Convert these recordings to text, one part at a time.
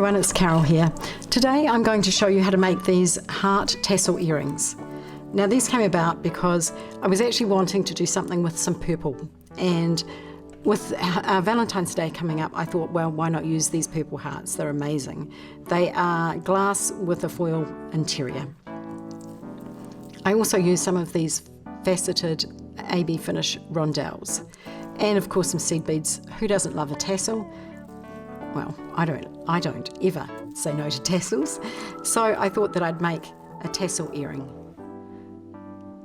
everyone, it's Carol here. Today I'm going to show you how to make these heart tassel earrings. Now these came about because I was actually wanting to do something with some purple, and with Valentine's Day coming up I thought, well, why not use these purple hearts? They're amazing. They are glass with a foil interior. I also used some of these Faceted AB finish rondelles, and of course some seed beads. Who doesn't love a tassel? Well, I don't ever say no to tassels, so I thought that I'd make a tassel earring.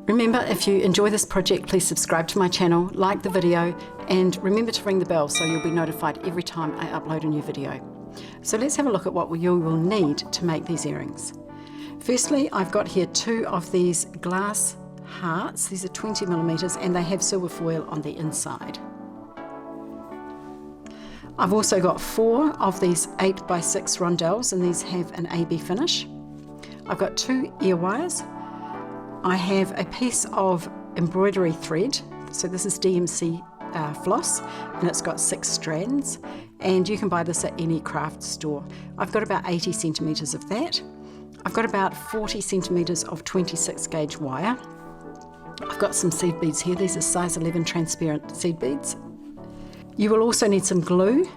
Remember, if you enjoy this project, please subscribe to my channel, like the video, and remember to ring the bell so you'll be notified every time I upload a new video. So let's have a look at what you will need to make these earrings. Firstly, I've got here 2 of these glass hearts. These are 20mm and they have silver foil on the inside. I've also got 4 of these 8x6 rondelles, and these have an AB finish. I've got 2 ear wires. I have a piece of embroidery thread, so this is DMC floss, and it's got 6 strands, and you can buy this at any craft store. I've got about 80 centimetres of that. I've got about 40 centimetres of 26 gauge wire. I've got some seed beads here. These are size 11 transparent seed beads. You will also need some glue.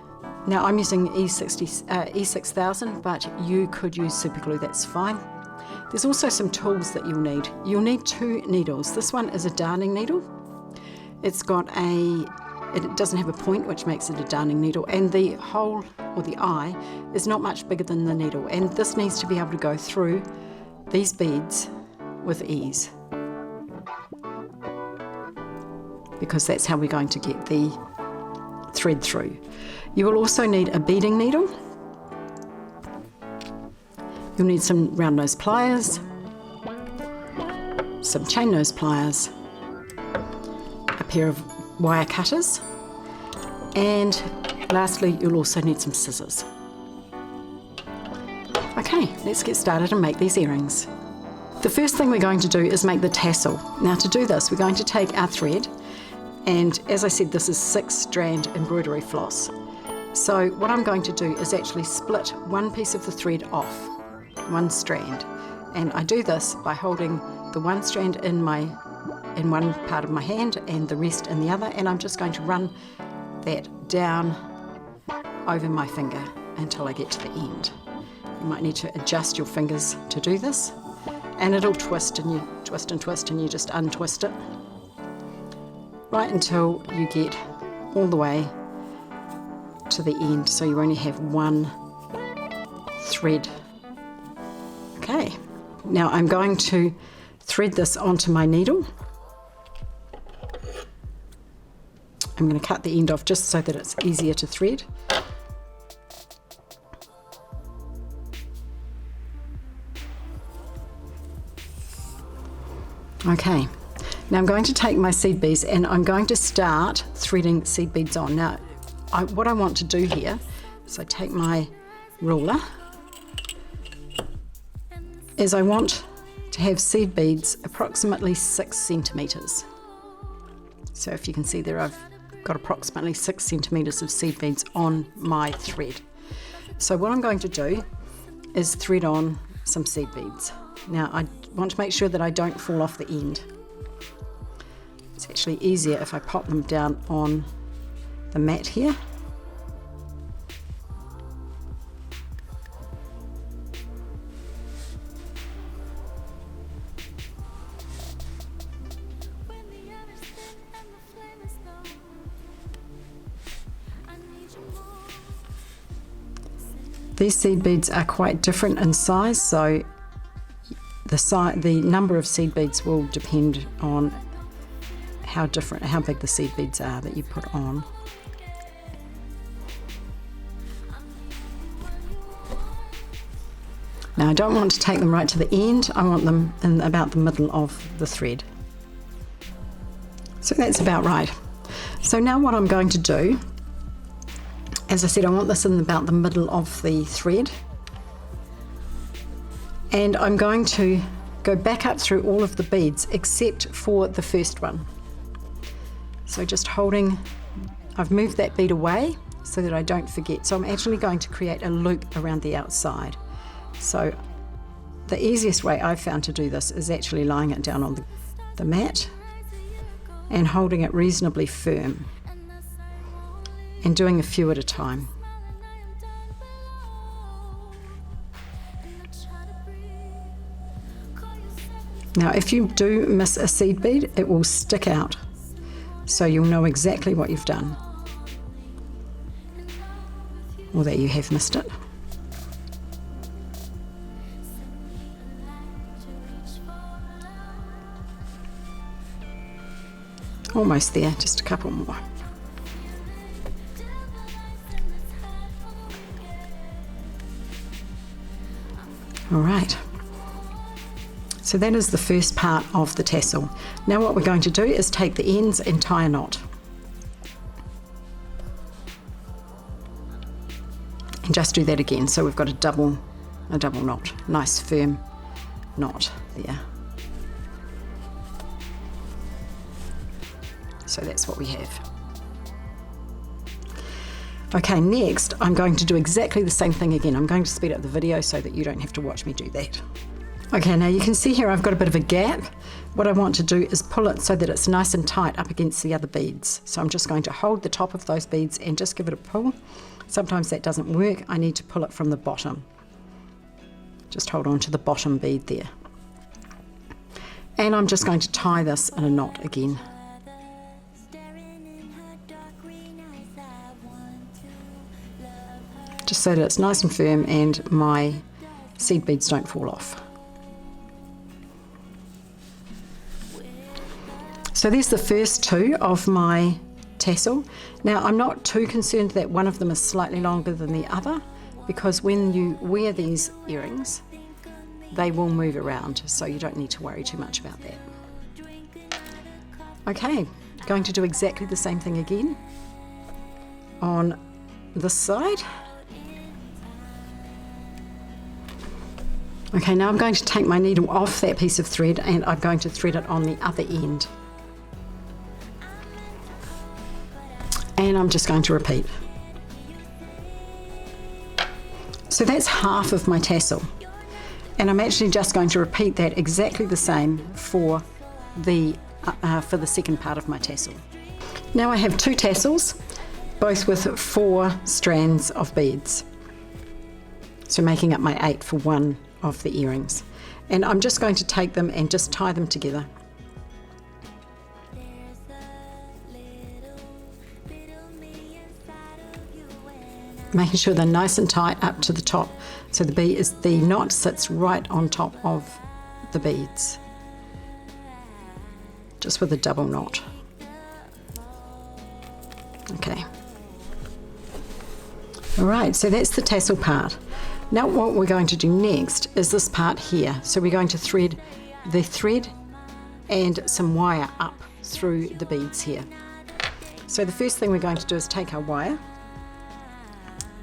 Now I'm using E6000, but you could use super glue, that's fine. There's also some tools that you'll need. You'll need 2 needles. This one is a darning needle. It doesn't have a point, which makes it a darning needle, and the hole, or the eye, is not much bigger than the needle, and this needs to be able to go through these beads with ease, because that's how we're going to get the thread through. You will also need a beading needle. You'll need some round nose pliers, some chain nose pliers, a pair of wire cutters, and lastly you'll also need some scissors. Okay, let's get started and make these earrings. The first thing we're going to do is make the tassel. Now to do this, we're going to take our thread, and as I said, this is 6-strand embroidery floss. So what I'm going to do is actually split one piece of the thread off, one strand, and I do this by holding the one strand in one part of my hand and the rest in the other, and I'm just going to run that down over my finger until I get to the end. You might need to adjust your fingers to do this, and it'll twist, and you twist and twist, and you just untwist it right until you get all the way to the end, so you only have one thread. Okay, now I'm going to thread this onto my needle. I'm going to cut the end off just so that it's easier to thread. Okay, now I'm going to take my seed beads and I'm going to start threading seed beads on. Now, what I want to do here is I take my ruler, is I want to have seed beads approximately 6 centimetres. So if you can see there, I've got approximately 6 centimetres of seed beads on my thread. So what I'm going to do is thread on some seed beads. Now I want to make sure that I don't fall off the end. It's actually easier if I pop them down on the mat here. These seed beads are quite different in size, so the number of seed beads will depend on how big the seed beads are that you put on. Now I don't want to take them right to the end, I want them in about the middle of the thread. So that's about right. So now what I'm going to do, as I said, I want this in about the middle of the thread, and I'm going to go back up through all of the beads except for the first one. So just holding, I've moved that bead away so that I don't forget. So I'm actually going to create a loop around the outside. So the easiest way I've found to do this is actually lying it down on the mat and holding it reasonably firm and doing a few at a time. Now if you do miss a seed bead, it will stick out, so you'll know exactly what you've done, or that you have missed it. Almost there, just a couple more. All right. So that is the first part of the tassel. Now what we're going to do is take the ends and tie a knot. And just do that again, so we've got a double knot, nice firm knot there. So that's what we have. Okay, next I'm going to do exactly the same thing again. I'm going to speed up the video so that you don't have to watch me do that. Okay, now you can see here I've got a bit of a gap. What I want to do is pull it so that it's nice and tight up against the other beads. So I'm just going to hold the top of those beads and just give it a pull. Sometimes that doesn't work. I need to pull it from the bottom. Just hold on to the bottom bead there. And I'm just going to tie this in a knot again. Just so that it's nice and firm and my seed beads don't fall off. So there's the first two of my tassel. Now I'm not too concerned that one of them is slightly longer than the other, because when you wear these earrings they will move around, so you don't need to worry too much about that. Okay, going to do exactly the same thing again on this side. Okay, now I'm going to take my needle off that piece of thread and I'm going to thread it on the other end. And I'm just going to repeat. So that's half of my tassel. And I'm actually just going to repeat that exactly the same for the second part of my tassel. Now I have two tassels, both with 4 strands of beads. So making up my 8 for one of the earrings. And I'm just going to take them and just tie them together. Making sure they're nice and tight up to the top, so the knot sits right on top of the beads, just with a double knot. Okay. All right, so that's the tassel part. Now what we're going to do next is this part here. So we're going to thread the thread and some wire up through the beads here. So the first thing we're going to do is take our wire,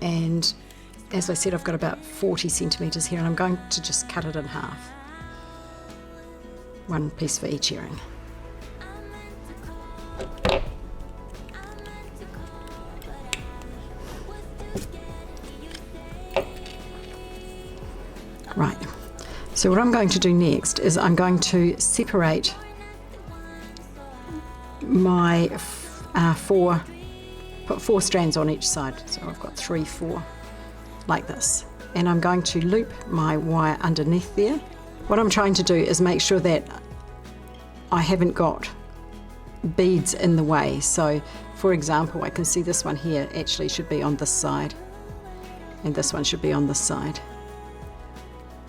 and as I said, I've got about 40 centimeters here, and I'm going to just cut it in half. One piece for each earring. Right, so what I'm going to do next is I'm going to separate my put 4 strands on each side. So I've got 3, 4, like this. And I'm going to loop my wire underneath there. What I'm trying to do is make sure that I haven't got beads in the way. So for example, I can see this one here actually should be on this side, and this one should be on this side.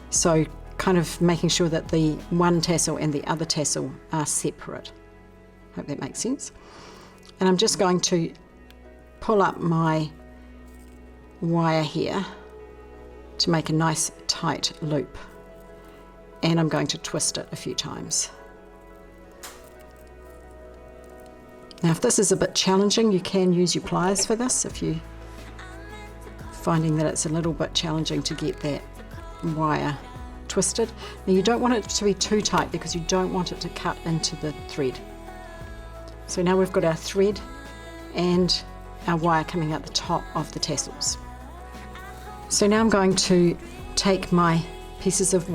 So kind of making sure that the one tassel and the other tassel are separate. Hope that makes sense. And I'm just going to pull up my wire here to make a nice tight loop, and I'm going to twist it a few times. Now if this is a bit challenging, you can use your pliers for this if you're finding that it's a little bit challenging to get that wire twisted. Now you don't want it to be too tight because you don't want it to cut into the thread. So now we've got our thread and our wire coming out the top of the tassels. So now I'm going to take my pieces of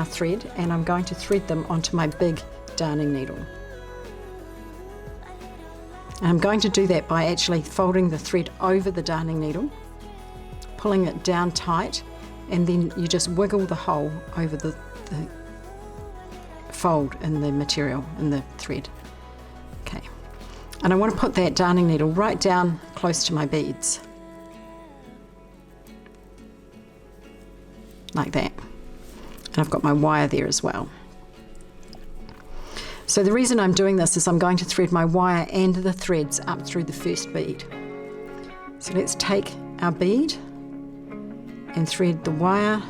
thread and I'm going to thread them onto my big darning needle. And I'm going to do that by actually folding the thread over the darning needle, pulling it down tight, and then you just wiggle the hole over the fold in the material, in the thread. Okay, and I want to put that darning needle right down close to my beads, like that. And I've got my wire there as well. So the reason I'm doing this is I'm going to thread my wire and the threads up through the first bead. So let's take our bead and thread the wire.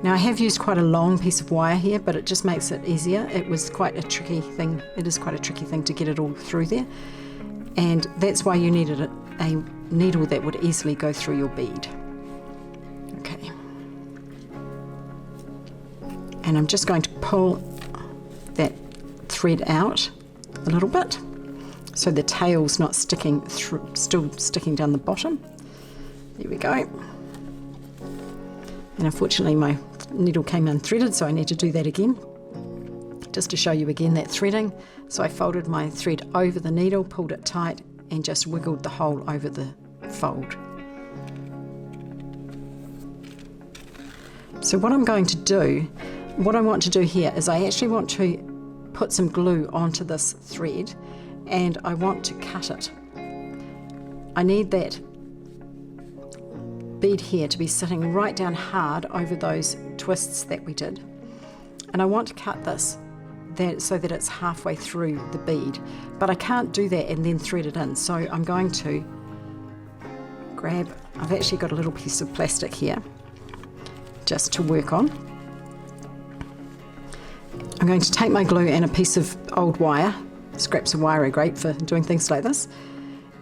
Now I have used quite a long piece of wire here, but it just makes it easier. It was quite a tricky thing. It is quite a tricky thing to get it all through there. And that's why you needed a needle that would easily go through your bead. Okay. And I'm just going to pull that thread out a little bit so the tail's not sticking through, still sticking down the bottom. There we go. And unfortunately my needle came unthreaded, so I need to do that again, just to show you again that threading. So I folded my thread over the needle, pulled it tight, and just wiggled the hole over the fold. So what I'm going to do, what I want to do here is I actually want to put some glue onto this thread and I want to cut it. I need that bead here to be sitting right down hard over those twists that we did. And I want to cut this so that it's halfway through the bead. But I can't do that and then thread it in. So I'm going to grab, I've actually got a little piece of plastic here just to work on. I'm going to take my glue and a piece of old wire. Scraps of wire are great for doing things like this.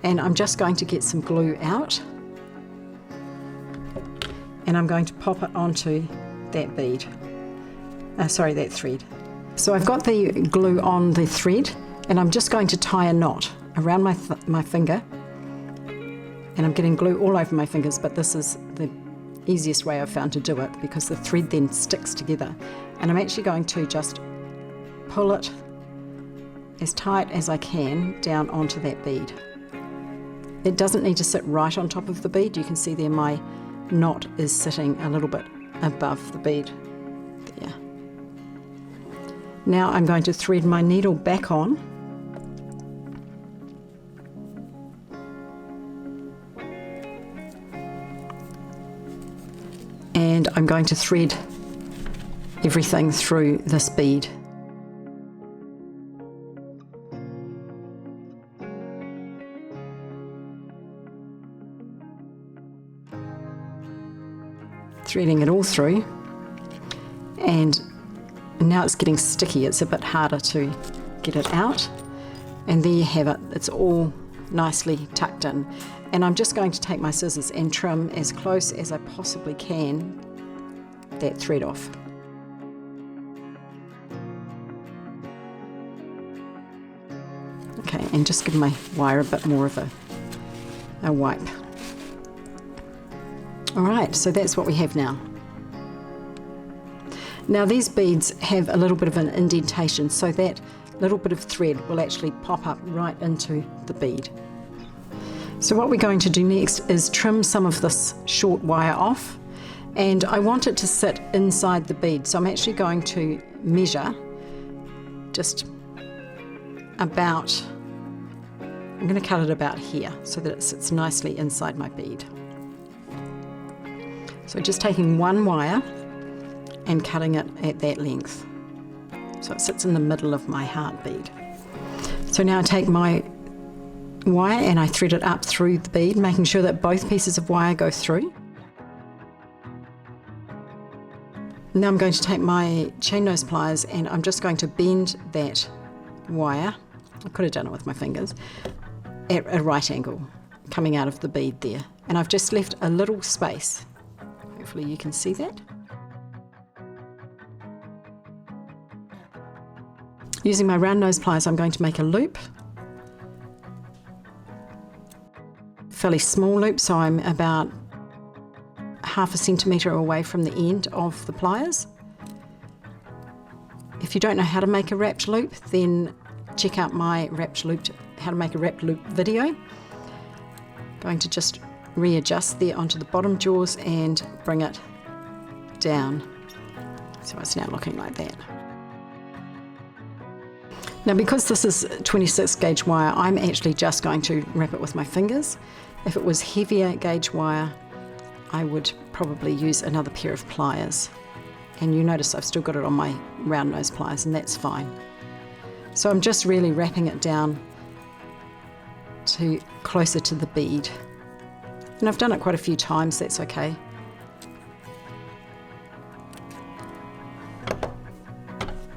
And I'm just going to get some glue out. And I'm going to pop it onto that bead. That thread. So I've got the glue on the thread and I'm just going to tie a knot around my finger. And I'm getting glue all over my fingers, but this is the easiest way I've found to do it because the thread then sticks together. And I'm actually going to just pull it as tight as I can down onto that bead. It doesn't need to sit right on top of the bead. You can see there my knot is sitting a little bit above the bead there. Now I'm going to thread my needle back on and I'm going to thread everything through this bead. Threading it all through, and now it's getting sticky. It's a bit harder to get it out, and there you have it. It's all nicely tucked in, and I'm just going to take my scissors and trim as close as I possibly can that thread off. Okay, and just give my wire a bit more of a wipe. Alright, so that's what we have now. Now these beads have a little bit of an indentation, so that little bit of thread will actually pop up right into the bead. So what we're going to do next is trim some of this short wire off, and I want it to sit inside the bead, so I'm actually going to measure just about, I'm going to cut it about here so that it sits nicely inside my bead. So just taking one wire and cutting it at that length. So it sits in the middle of my heart bead. So now I take my wire and I thread it up through the bead, making sure that both pieces of wire go through. Now I'm going to take my chain nose pliers and I'm just going to bend that wire, I could have done it with my fingers, at a right angle coming out of the bead there. And I've just left a little space. Hopefully you can see that. Using my round nose pliers, I'm going to make a loop fairly small loop, so I'm about 1/2 centimetre away from the end of the pliers. If you don't know how to make a wrapped loop, then check out my how to make a wrapped loop video. Going to just readjust there onto the bottom jaws and bring it down. So it's now looking like that. Now, because this is 26 gauge wire, I'm actually just going to wrap it with my fingers. If it was heavier gauge wire, I would probably use another pair of pliers. And you notice I've still got it on my round nose pliers, and that's fine. So I'm just really wrapping it down to closer to the bead. And I've done it quite a few times, that's okay.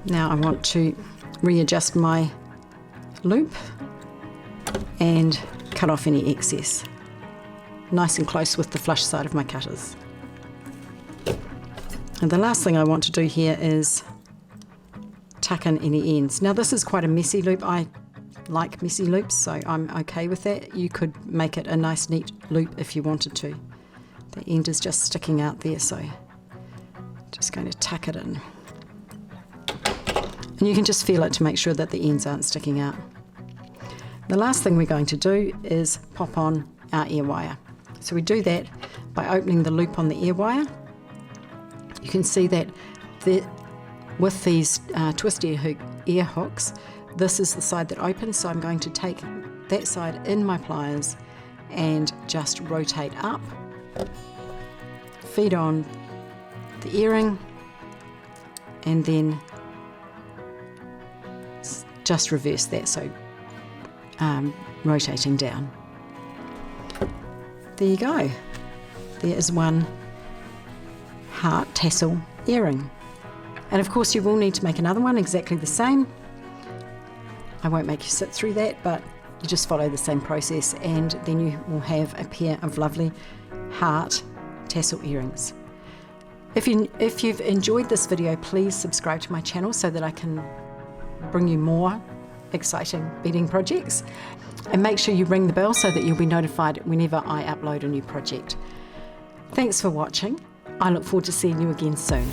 Now I want to readjust my loop and cut off any excess. Nice and close with the flush side of my cutters. And the last thing I want to do here is tuck in any ends. Now this is quite a messy loop. I like messy loops, so I'm okay with that. You could make it a nice neat loop if you wanted to. The end is just sticking out there, so just going to tuck it in. And you can just feel it to make sure that the ends aren't sticking out. The last thing we're going to do is pop on our ear wire. So we do that by opening the loop on the ear wire. You can see that with these twist ear hooks, this is the side that opens, so I'm going to take that side in my pliers and just rotate up, feed on the earring, and then just reverse that, so rotating down. There you go. There is one heart tassel earring. And of course you will need to make another one exactly the same. I won't make you sit through that, but you just follow the same process and then you will have a pair of lovely heart tassel earrings. If you've enjoyed this video, please subscribe to my channel so that I can bring you more exciting beading projects, and make sure you ring the bell so that you'll be notified whenever I upload a new project. Thanks for watching. I look forward to seeing you again soon.